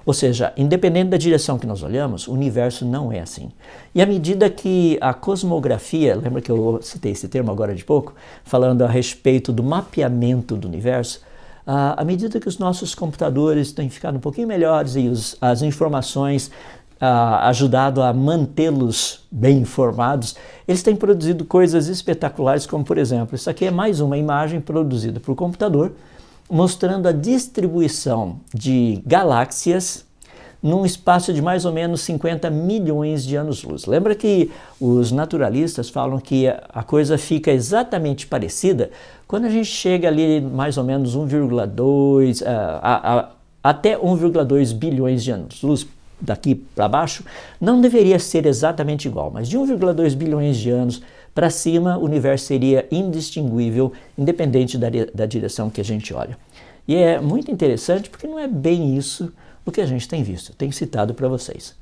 Ou seja, independente da direção que nós olhamos, o universo não é assim. E à medida que a cosmografia, lembra que eu citei esse termo agora de pouco, falando a respeito do mapeamento do universo, à medida que os nossos computadores têm ficado um pouquinho melhores e as informações ajudado a mantê-los bem informados, eles têm produzido coisas espetaculares, como por exemplo, isso aqui é mais uma imagem produzida por computador, mostrando a distribuição de galáxias num espaço de mais ou menos 50 milhões de anos-luz. Lembra que os naturalistas falam que a coisa fica exatamente parecida quando a gente chega ali mais ou menos 1,2 até 1,2 bilhões de anos-luz. Daqui para baixo, não deveria ser exatamente igual, mas de 1,2 bilhões de anos para cima, o universo seria indistinguível, independente da direção que a gente olha. E é muito interessante porque não é bem isso o que a gente tem visto. Eu tenho citado para vocês.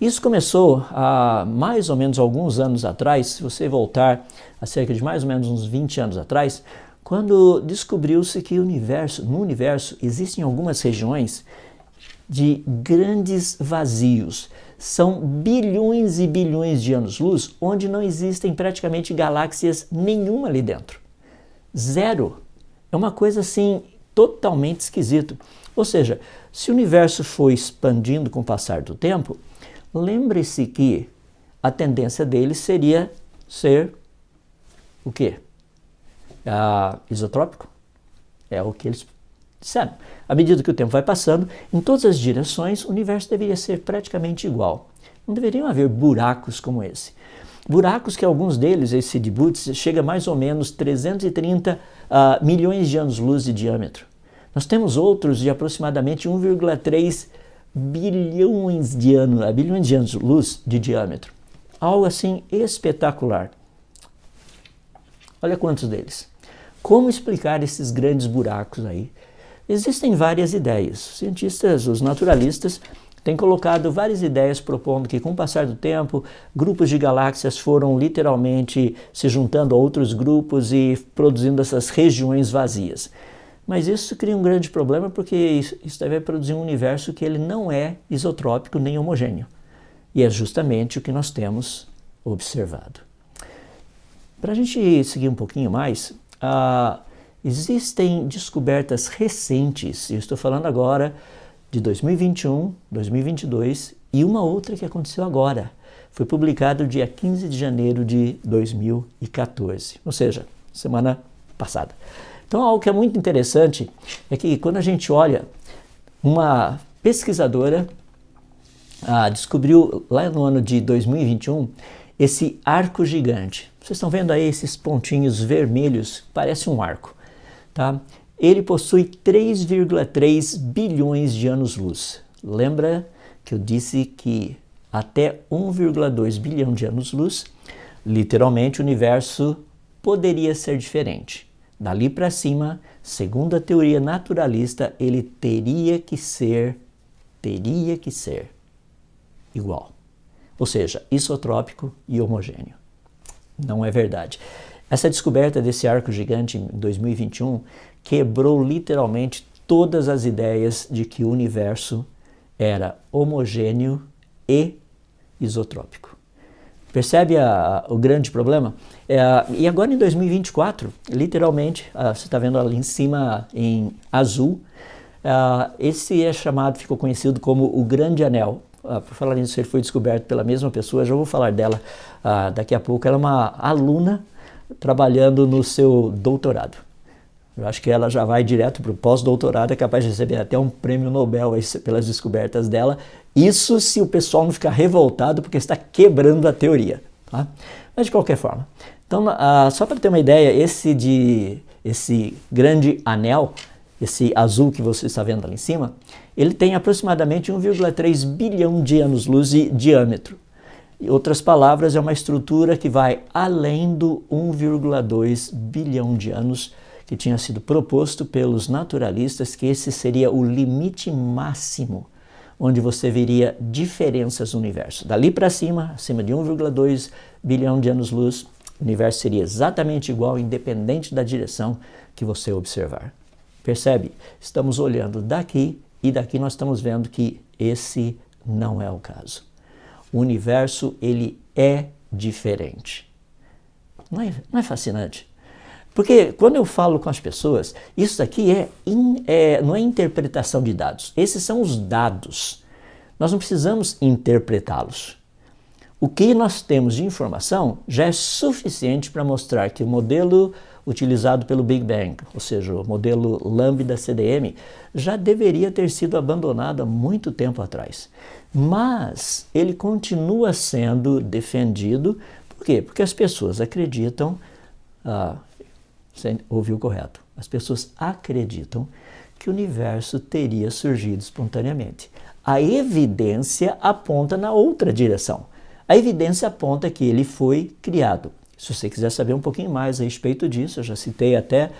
Isso começou há mais ou menos alguns anos atrás, se você voltar a cerca de mais ou menos uns 20 anos atrás, quando descobriu-se que no universo existem algumas regiões de grandes vazios. São bilhões e bilhões de anos-luz onde não existem praticamente galáxias nenhuma ali dentro. Zero. É uma coisa assim totalmente esquisita. Ou seja, se o universo foi expandindo com o passar do tempo, lembre-se que a tendência dele seria ser o quê? Isotrópico. É o que eles disseram. À medida que o tempo vai passando, em todas as direções, o universo deveria ser praticamente igual. Não deveriam haver buracos como esse. Buracos que alguns deles, esse de Boots, chega a mais ou menos 330 milhões de anos-luz de diâmetro. Nós temos outros de aproximadamente 1,3 bilhões de anos-luz de diâmetro. Algo assim espetacular. Olha quantos deles. Como explicar esses grandes buracos aí? Existem várias ideias. Os cientistas, os naturalistas, têm colocado várias ideias propondo que, com o passar do tempo, grupos de galáxias foram literalmente se juntando a outros grupos e produzindo essas regiões vazias. Mas isso cria um grande problema porque isso deve produzir um universo que ele não é isotrópico nem homogêneo. E é justamente o que nós temos observado. Para a gente seguir um pouquinho mais, existem descobertas recentes, eu estou falando agora de 2021, 2022 e uma outra que aconteceu agora. Foi publicado dia 15 de janeiro de 2014, ou seja, semana passada. Então, algo que é muito interessante é que quando a gente olha, uma pesquisadora descobriu lá no ano de 2021 esse arco gigante. Vocês estão vendo aí esses pontinhos vermelhos, parece um arco. Tá? Ele possui 3,3 bilhões de anos-luz. Lembra que eu disse que até 1,2 bilhão de anos-luz, literalmente o universo poderia ser diferente. Dali para cima, segundo a teoria naturalista, ele teria que ser igual. Ou seja, isotrópico e homogêneo. Não é verdade. Essa descoberta desse arco gigante em 2021 quebrou literalmente todas as ideias de que o universo era homogêneo e isotrópico. Percebe o grande problema? E agora em 2024, literalmente, você está vendo ali em cima em azul, esse ficou conhecido como o Grande Anel. Por falar nisso, ele foi descoberto pela mesma pessoa, já vou falar dela daqui a pouco. Ela é uma aluna trabalhando no seu doutorado. Eu acho que ela já vai direto para o pós-doutorado, é capaz de receber até um prêmio Nobel pelas descobertas dela. Isso se o pessoal não ficar revoltado porque está quebrando a teoria. Tá? Mas de qualquer forma. Então, só para ter uma ideia, esse grande anel, esse azul que você está vendo ali em cima, ele tem aproximadamente 1,3 bilhão de anos-luz de diâmetro. Em outras palavras, é uma estrutura que vai além do 1,2 bilhão de anos que tinha sido proposto pelos naturalistas, que esse seria o limite máximo onde você veria diferenças no universo. Dali para cima, acima de 1,2 bilhão de anos-luz, o universo seria exatamente igual, independente da direção que você observar. Percebe? Estamos olhando daqui e daqui nós estamos vendo que esse não é o caso. O universo, ele é diferente. Não é fascinante? Porque quando eu falo com as pessoas, isso aqui não é interpretação de dados. Esses são os dados. Nós não precisamos interpretá-los. O que nós temos de informação já é suficiente para mostrar que o modelo utilizado pelo Big Bang, ou seja, o modelo Lambda-CDM, já deveria ter sido abandonado há muito tempo atrás. Mas ele continua sendo defendido. Por quê? Porque as pessoas acreditam... Você ouviu correto. As pessoas acreditam que o universo teria surgido espontaneamente. A evidência aponta na outra direção. A evidência aponta que ele foi criado. Se você quiser saber um pouquinho mais a respeito disso, eu já citei até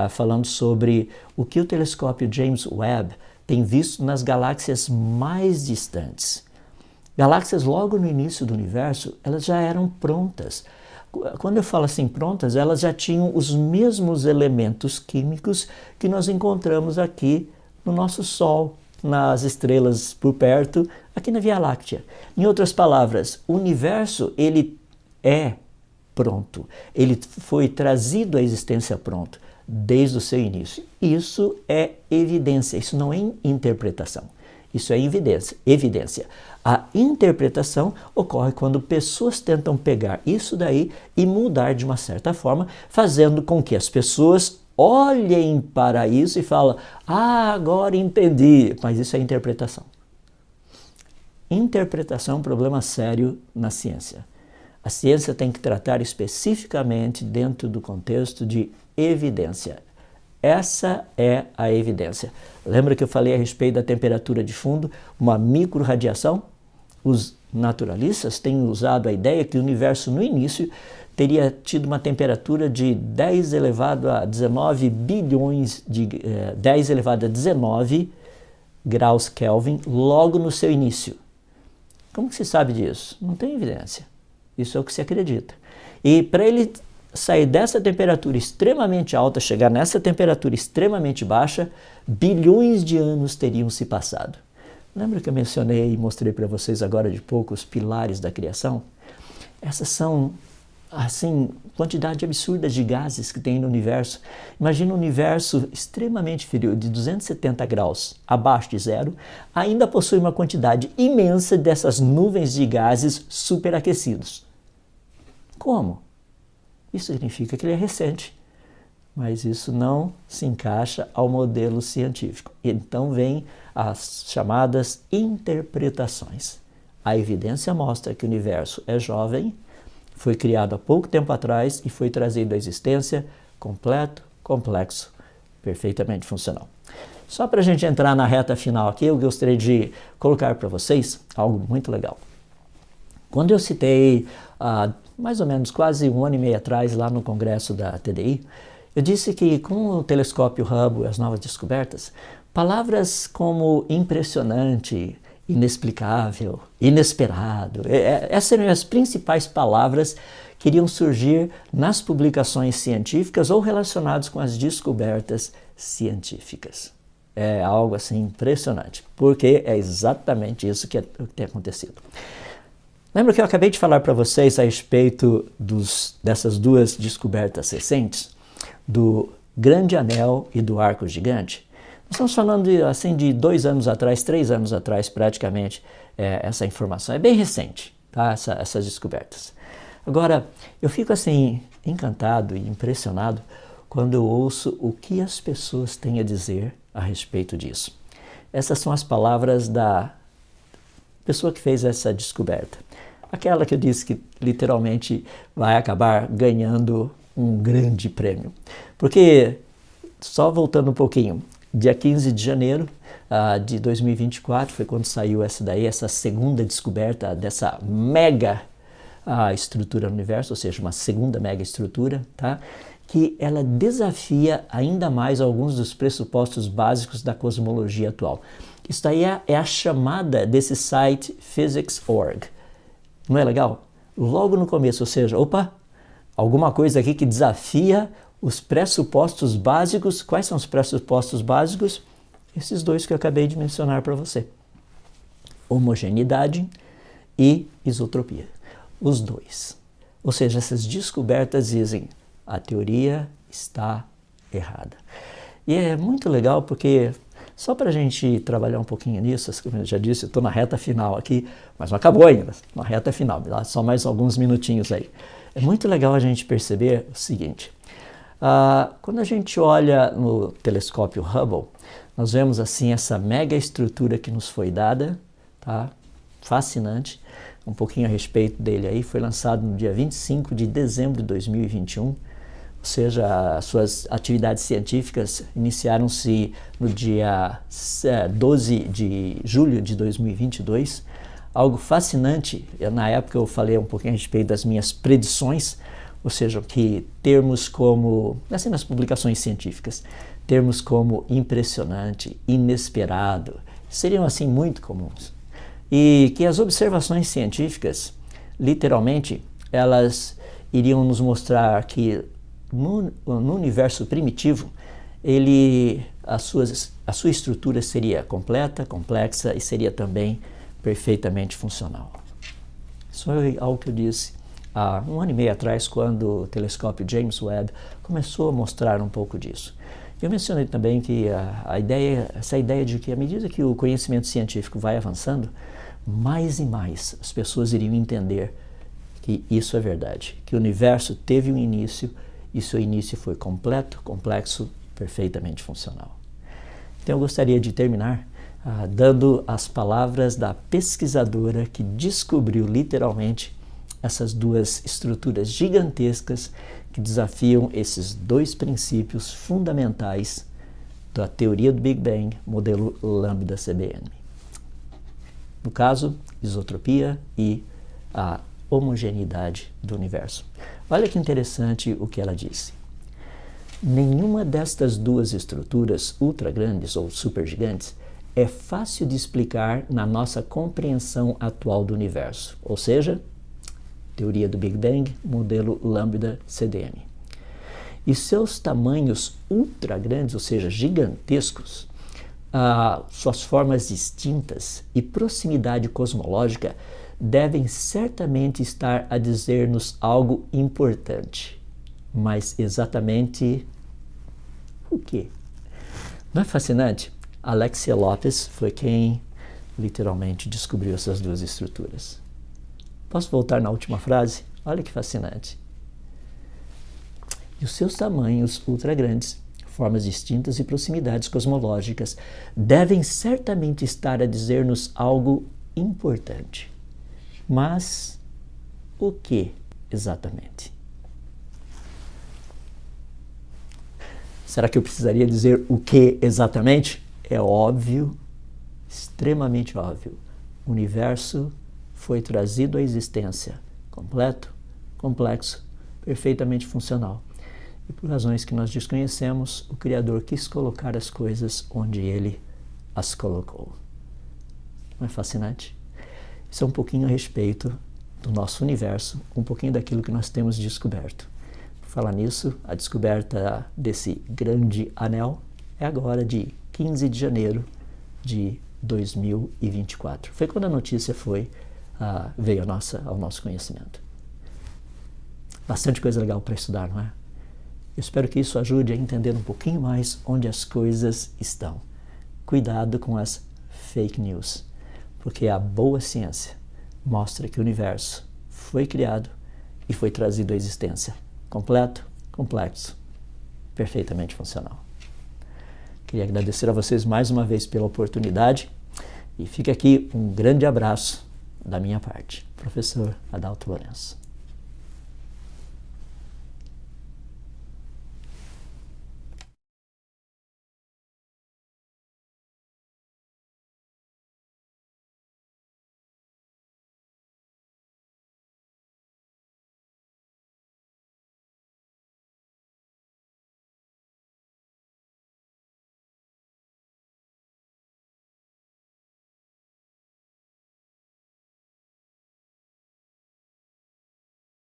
falando sobre o que o telescópio James Webb tem visto nas galáxias mais distantes. Galáxias logo no início do universo, elas já eram prontas. Quando eu falo assim prontas, elas já tinham os mesmos elementos químicos que nós encontramos aqui no nosso Sol, nas estrelas por perto, aqui na Via Láctea. Em outras palavras, o universo, ele é pronto. Ele foi trazido à existência pronto, desde o seu início. Isso é evidência, isso não é interpretação. Isso é evidência. A interpretação ocorre quando pessoas tentam pegar isso daí e mudar de uma certa forma, fazendo com que as pessoas olhem para isso e falem: agora entendi. Mas isso é interpretação. Interpretação é um problema sério na ciência. A ciência tem que tratar especificamente dentro do contexto de evidência. Essa é a evidência. Lembra que eu falei a respeito da temperatura de fundo, uma microrradiação? Os naturalistas têm usado a ideia que o universo no início teria tido uma temperatura de 10 elevado a 19 bilhões de 10 elevado a 19 graus Kelvin logo no seu início. Como que se sabe disso? Não tem evidência. Isso é o que se acredita. E para ele sair dessa temperatura extremamente alta, chegar nessa temperatura extremamente baixa, bilhões de anos teriam se passado. Lembra que eu mencionei e mostrei para vocês agora de pouco os pilares da criação? Essas são, assim, quantidade absurda de gases que tem no universo. Imagina um universo extremamente frio, de 270 graus abaixo de zero, ainda possui uma quantidade imensa dessas nuvens de gases superaquecidos. Como? Isso significa que ele é recente, mas isso não se encaixa ao modelo científico. Então vem as chamadas interpretações. A evidência mostra que o universo é jovem, foi criado há pouco tempo atrás e foi trazido à existência completo, complexo, perfeitamente funcional. Só para a gente entrar na reta final aqui, eu gostaria de colocar para vocês algo muito legal. Quando eu citei mais ou menos quase 1 ano e meio atrás, lá no congresso da TDI, eu disse que com o telescópio Hubble e as novas descobertas, palavras como impressionante, inexplicável, inesperado, essas seriam as principais palavras que iriam surgir nas publicações científicas ou relacionadas com as descobertas científicas. É algo assim impressionante, porque é exatamente isso que tem acontecido. Lembra que eu acabei de falar para vocês a respeito dessas duas descobertas recentes, do Grande Anel e do Arco Gigante? Nós estamos falando de 2 anos atrás, 3 anos atrás praticamente, essa informação. É bem recente, tá? Essas descobertas. Agora, eu fico assim encantado e impressionado quando eu ouço o que as pessoas têm a dizer a respeito disso. Essas são as palavras da pessoa que fez essa descoberta. Aquela que eu disse que literalmente vai acabar ganhando um grande prêmio. Porque só voltando um pouquinho, dia 15 de janeiro de 2024 foi quando saiu essa segunda descoberta dessa mega estrutura no universo, ou seja, uma segunda mega estrutura, tá? Que ela desafia ainda mais alguns dos pressupostos básicos da cosmologia atual. Isso aí é a chamada desse site physics.org. Não é legal? Logo no começo, ou seja, opa, alguma coisa aqui que desafia os pressupostos básicos. Quais são os pressupostos básicos? Esses dois que eu acabei de mencionar para você. Homogeneidade e isotropia. Os dois. Ou seja, essas descobertas dizem a teoria está errada. E é muito legal porque, só para a gente trabalhar um pouquinho nisso, como eu já disse, eu estou na reta final aqui, mas não acabou ainda, na reta final, só mais alguns minutinhos aí. É muito legal a gente perceber o seguinte, quando a gente olha no telescópio Hubble, nós vemos assim essa mega estrutura que nos foi dada, tá? Fascinante, um pouquinho a respeito dele aí, foi lançado no dia 25 de dezembro de 2021, ou seja, as suas atividades científicas iniciaram-se no dia 12 de julho de 2022, algo fascinante. Na época eu falei um pouquinho a respeito das minhas predições, ou seja, que termos como, assim nas publicações científicas, termos como impressionante, inesperado, seriam assim muito comuns. E que as observações científicas, literalmente, elas iriam nos mostrar que no universo primitivo, a sua estrutura seria completa, complexa e seria também perfeitamente funcional. Isso foi algo que eu disse há 1 ano e meio atrás, quando o telescópio James Webb começou a mostrar um pouco disso. Eu mencionei também que essa ideia de que à medida que o conhecimento científico vai avançando, mais e mais as pessoas iriam entender que isso é verdade, que o universo teve um início e seu início foi completo, complexo, perfeitamente funcional. Então eu gostaria de terminar dando as palavras da pesquisadora que descobriu literalmente essas duas estruturas gigantescas que desafiam esses dois princípios fundamentais da teoria do Big Bang, modelo Lambda-CDM. No caso, isotropia e a homogeneidade do universo. Olha que interessante o que ela disse. Nenhuma destas duas estruturas ultra grandes ou supergigantes é fácil de explicar na nossa compreensão atual do universo, ou seja, teoria do Big Bang, modelo Lambda-CDM. E seus tamanhos ultra grandes, ou seja, gigantescos, suas formas distintas e proximidade cosmológica devem certamente estar a dizer-nos algo importante. Mas exatamente o quê? Não é fascinante? Alexia Lopes foi quem literalmente descobriu essas duas estruturas. Posso voltar na última frase? Olha que fascinante. E os seus tamanhos ultra grandes, formas distintas e proximidades cosmológicas devem certamente estar a dizer-nos algo importante. Mas o que exatamente? Será que eu precisaria dizer o que exatamente? É óbvio, extremamente óbvio. O universo foi trazido à existência completo, complexo, perfeitamente funcional. E por razões que nós desconhecemos, o Criador quis colocar as coisas onde Ele as colocou. Não é fascinante? Isso é um pouquinho a respeito do nosso universo, um pouquinho daquilo que nós temos descoberto. Por falar nisso, a descoberta desse grande anel é agora de 15 de janeiro de 2024. Foi quando a notícia veio ao nosso conhecimento. Bastante coisa legal para estudar, não é? Eu espero que isso ajude a entender um pouquinho mais onde as coisas estão. Cuidado com as fake news, porque a boa ciência mostra que o universo foi criado e foi trazido à existência. Completo, complexo, perfeitamente funcional. Queria agradecer a vocês mais uma vez pela oportunidade e fica aqui um grande abraço da minha parte. Professor Adalto Lourenço.